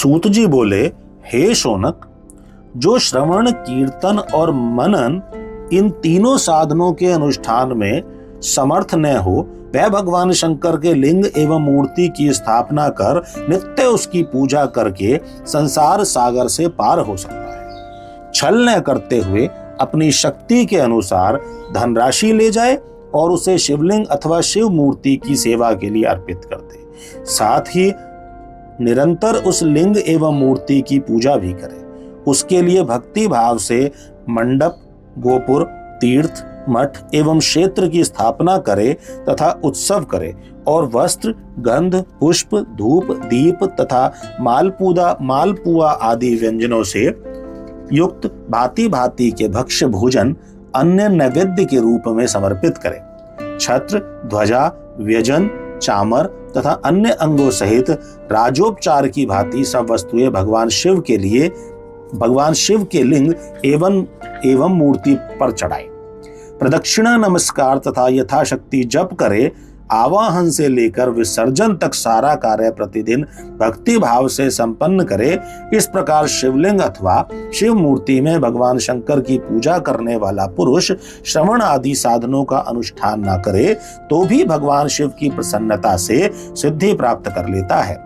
सूत जी बोले, हे शौनक, जो श्रवण, कीर्तन और मनन इन तीनों साधनों के अनुष्ठान में समर्थ न हो, वह भगवान शंकर के लिंग एवं मूर्ति की स्थापना कर नित्य उसकी पूजा करके संसार सागर से पार हो सकता है। छल न करते हुए अपनी शक्ति के अनुसार धनराशि ले जाए और उसे शिवलिंग अथवा शिव मूर्ति की सेवा के लिए अर्पित कर दे। साथ ही निरंतर उस लिंग एवं मूर्ति की पूजा भी करे। उसके लिए भक्ति भाव से मंडप, गोपुर, तीर्थ, मठ एवं क्षेत्र की स्थापना करे तथा उत्सव करे और वस्त्र, गंध, पुष्प, धूप, दीप तथा मालपुआ आदि व्यंजनों से युक्त भांति भांति के भक्ष्य भोजन अन्य नैवेद्य के रूप में समर्पित करे। छत्र, ध्वजा, व्यजन, चामर तथा अन्य अंगों सहित राजोपचार की भांति सब वस्तुएं भगवान शिव के लिंग एवं मूर्ति पर चढ़ाए। प्रदक्षिणा, नमस्कार तथा यथाशक्ति जप करे। आवाहन से लेकर विसर्जन तक सारा कार्य प्रतिदिन भक्ति भाव से संपन्न करे। इस प्रकार शिवलिंग अथवा शिव मूर्ति में भगवान शंकर की पूजा करने वाला पुरुष श्रवण आदि साधनों का अनुष्ठान न करे तो भी भगवान शिव की प्रसन्नता से सिद्धि प्राप्त कर लेता है।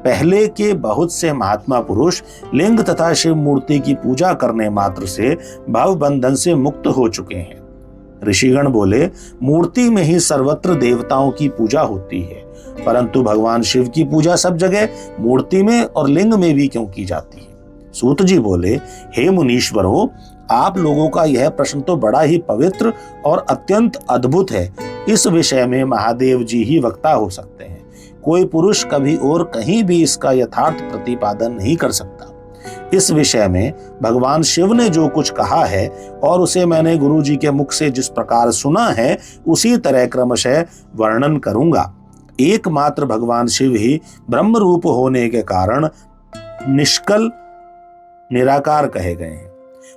पहले के बहुत से महात्मा पुरुष लिंग तथा शिव मूर्ति की पूजा करने मात्र से भव बंधन से मुक्त हो चुके हैं। ऋषिगण बोले, मूर्ति में ही सर्वत्र देवताओं की पूजा होती है, परंतु भगवान शिव की पूजा सब जगह मूर्ति में और लिंग में भी क्यों की जाती है? सूत जी बोले, हे मुनीश्वरों, आप लोगों का यह प्रश्न तो बड़ा ही पवित्र और अत्यंत अद्भुत है। इस विषय में महादेव जी ही वक्ता हो सकते हैं। कोई पुरुष कभी और कहीं भी इसका यथार्थ प्रतिपादन नहीं कर सकता। इस विषय में भगवान शिव ने जो कुछ कहा है और उसे मैंने गुरु जी के मुख से जिस प्रकार सुना है उसी तरह क्रमशः वर्णन करूंगा। एकमात्र भगवान शिव ही ब्रह्म रूप होने के कारण निष्कल निराकार कहे गए हैं।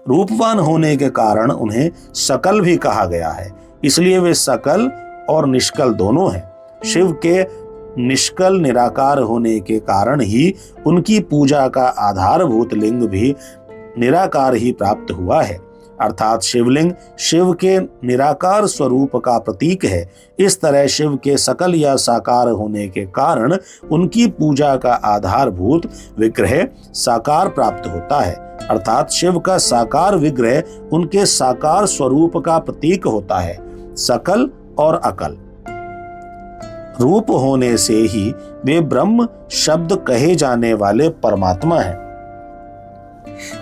रूपवान होने के कारण उन्हें सकल भी कहा गया है, इसलिए वे सकल और निष्कल दोनों हैं। शिव के निष्कल निराकार होने के कारण ही उनकी पूजा का आधारभूत लिंग भी निराकार ही प्राप्त हुआ है, अर्थात शिवलिंग शिव के निराकार स्वरूप का प्रतीक है। इस तरह शिव के सकल या साकार होने के कारण उनकी पूजा का आधारभूत विग्रह साकार प्राप्त होता है, अर्थात शिव का साकार विग्रह उनके साकार स्वरूप का प्रतीक होता है। सकल और अकल रूप होने से ही वे ब्रह्म शब्द कहे जाने वाले परमात्मा हैं।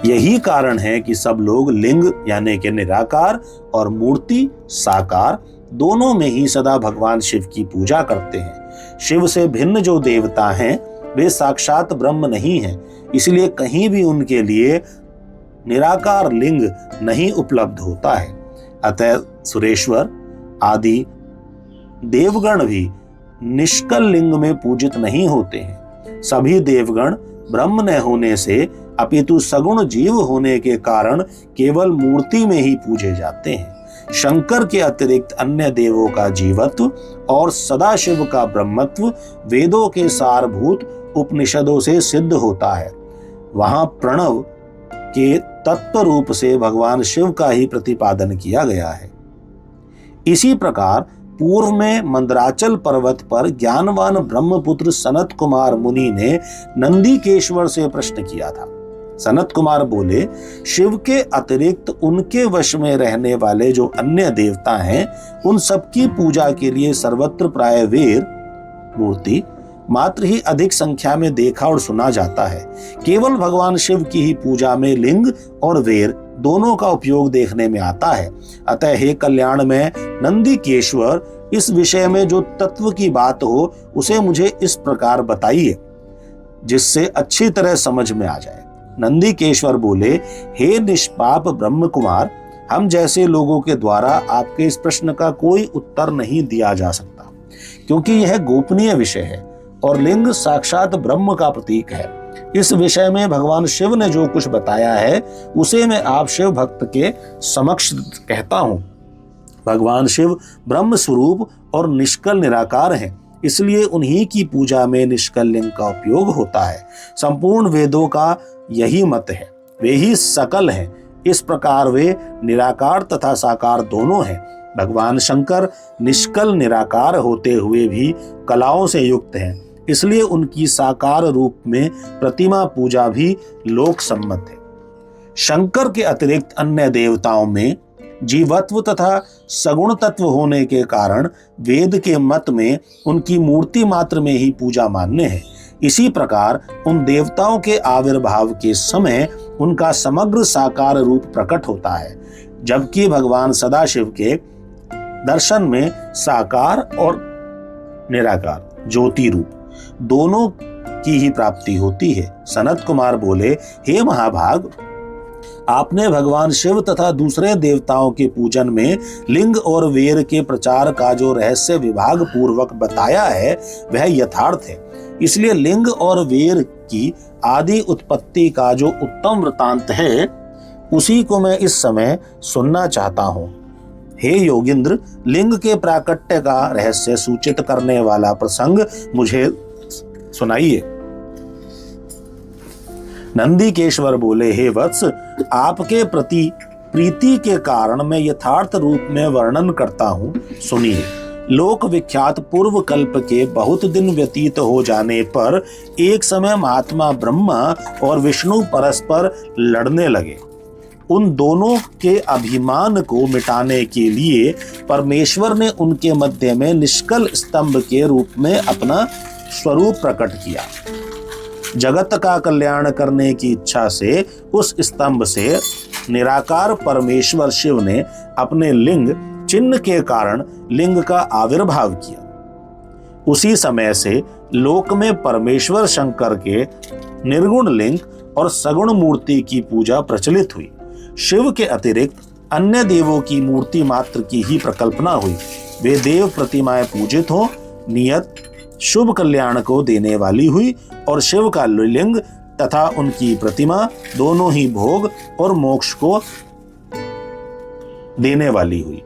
यही कारण है कि सब लोग लिंग यानी कि निराकार और मूर्ति साकार दोनों में ही सदा भगवान शिव की पूजा करते हैं। शिव से भिन्न जो देवता हैं वे साक्षात ब्रह्म नहीं हैं, इसलिए कहीं भी उनके लिए निराकार लिंग नहीं उपलब्ध होता है। अतः सुरेश्वर आदि देवगण भी निष्कल लिंग में पूजित नहीं होते हैं। सभी देवगण ब्रह्म न होने से अपितु सगुण जीव होने के कारण केवल मूर्ति में ही पूजे जाते हैं। शंकर के अतिरिक्त अन्य देवों का जीवत्व और सदाशिव का ब्रह्मत्व वेदों के सारभूत उपनिषदों से सिद्ध होता है। वहां प्रणव के तत्व रूप से भगवान शिव का ही प्रतिपादन किया गया है। इसी प्रकार पूर्व में मंदराचल पर्वत पर ज्ञानवान ब्रह्मपुत्र सनत कुमार मुनि ने नंदीकेश्वर से प्रश्न किया था। सनत कुमार बोले, शिव के अतिरिक्त उनके वश में रहने वाले जो अन्य देवता हैं उन सबकी पूजा के लिए सर्वत्र प्राय वीर मूर्ति मात्र ही अधिक संख्या में देखा और सुना जाता है। केवल भगवान शिव की ही पूजा में लिंग और वेर दोनों का उपयोग देखने में आता है। अतः हे कल्याण में नंदीकेश्वर, इस विषय में जो तत्व की बात हो उसे मुझे इस प्रकार बताइए जिससे अच्छी तरह समझ में आ जाए। नंदीकेश्वर बोले, हे निष्पाप ब्रह्म कुमार, हम जैसे लोगों के द्वारा आपके इस प्रश्न का कोई उत्तर नहीं दिया जा सकता, क्योंकि यह गोपनीय विषय है और लिंग साक्षात ब्रह्म का प्रतीक है। इस विषय में भगवान शिव ने जो कुछ बताया है उसे मैं आप शिव भक्त के समक्ष कहता हूं। भगवान शिव ब्रह्म स्वरूप और निष्कल निराकार हैं, इसलिए उन्हीं की पूजा में निष्कल लिंग का उपयोग होता है। संपूर्ण वेदों का यही मत है, वे ही सकल हैं। इस प्रकार वे निराकार तथा साकार दोनों हैं। भगवान शंकर निष्कल निराकार होते हुए भी कलाओं से युक्त हैं, इसलिए उनकी साकार रूप में प्रतिमा पूजा भी लोक सम्मत है। शंकर के अतिरिक्त अन्य देवताओं में जीवत्व तथा सगुण तत्व होने के कारण वेद के मत में उनकी मूर्ति मात्र में ही पूजा मान्य है। इसी प्रकार उन देवताओं के आविर्भाव के समय उनका समग्र साकार रूप प्रकट होता है, जबकि भगवान सदाशिव के दर्शन में साकार और निराकार ज्योति रूप दोनों की ही प्राप्ति होती है। सनत कुमार बोले, हे महाभाग, आपने भगवान शिव तथा दूसरे देवताओं के पूजन में लिंग और वेर के प्रचार का जो रहस्य विभाग पूर्वक बताया है वह यथार्थ है। इसलिए लिंग और वेर की आदि उत्पत्ति का जो उत्तम वृतांत है उसी को मैं इस समय सुनना चाहता हूँ। हे योगिंद्र, लिंग के प्राकट्य का रहस्य सूचित करने वाला प्रसंग मुझे सुनाइए। नंदीकेश्वर बोले, हे वत्स, आपके प्रति प्रीति के कारण मैं यथार्थ रूप में वर्णन करता हूँ, सुनिए। लोक विख्यात पूर्व कल्प के बहुत दिन व्यतीत हो जाने पर एक समय महात्मा ब्रह्मा और विष्णु परस्पर लड़ने लगे। उन दोनों के अभिमान को मिटाने के लिए परमेश्वर ने उनके मध्य में निष्कल स्तंभ के रूप में अपना स्वरूप प्रकट किया। जगत का कल्याण करने की इच्छा से उस स्तंभ से निराकार परमेश्वर शिव ने अपने लिंग चिन्ह के कारण लिंग का आविर्भाव किया। उसी समय से लोक में परमेश्वर शंकर के निर्गुण लिंग और सगुण मूर्ति की पूजा प्रचलित हुई। शिव के अतिरिक्त अन्य देवों की मूर्ति मात्र की ही प्रकल्पना हुई। वे देव प्रतिमाएं पूजित हो नियत शुभ कल्याण को देने वाली हुई और शिव का लिंग तथा उनकी प्रतिमा दोनों ही भोग और मोक्ष को देने वाली हुई।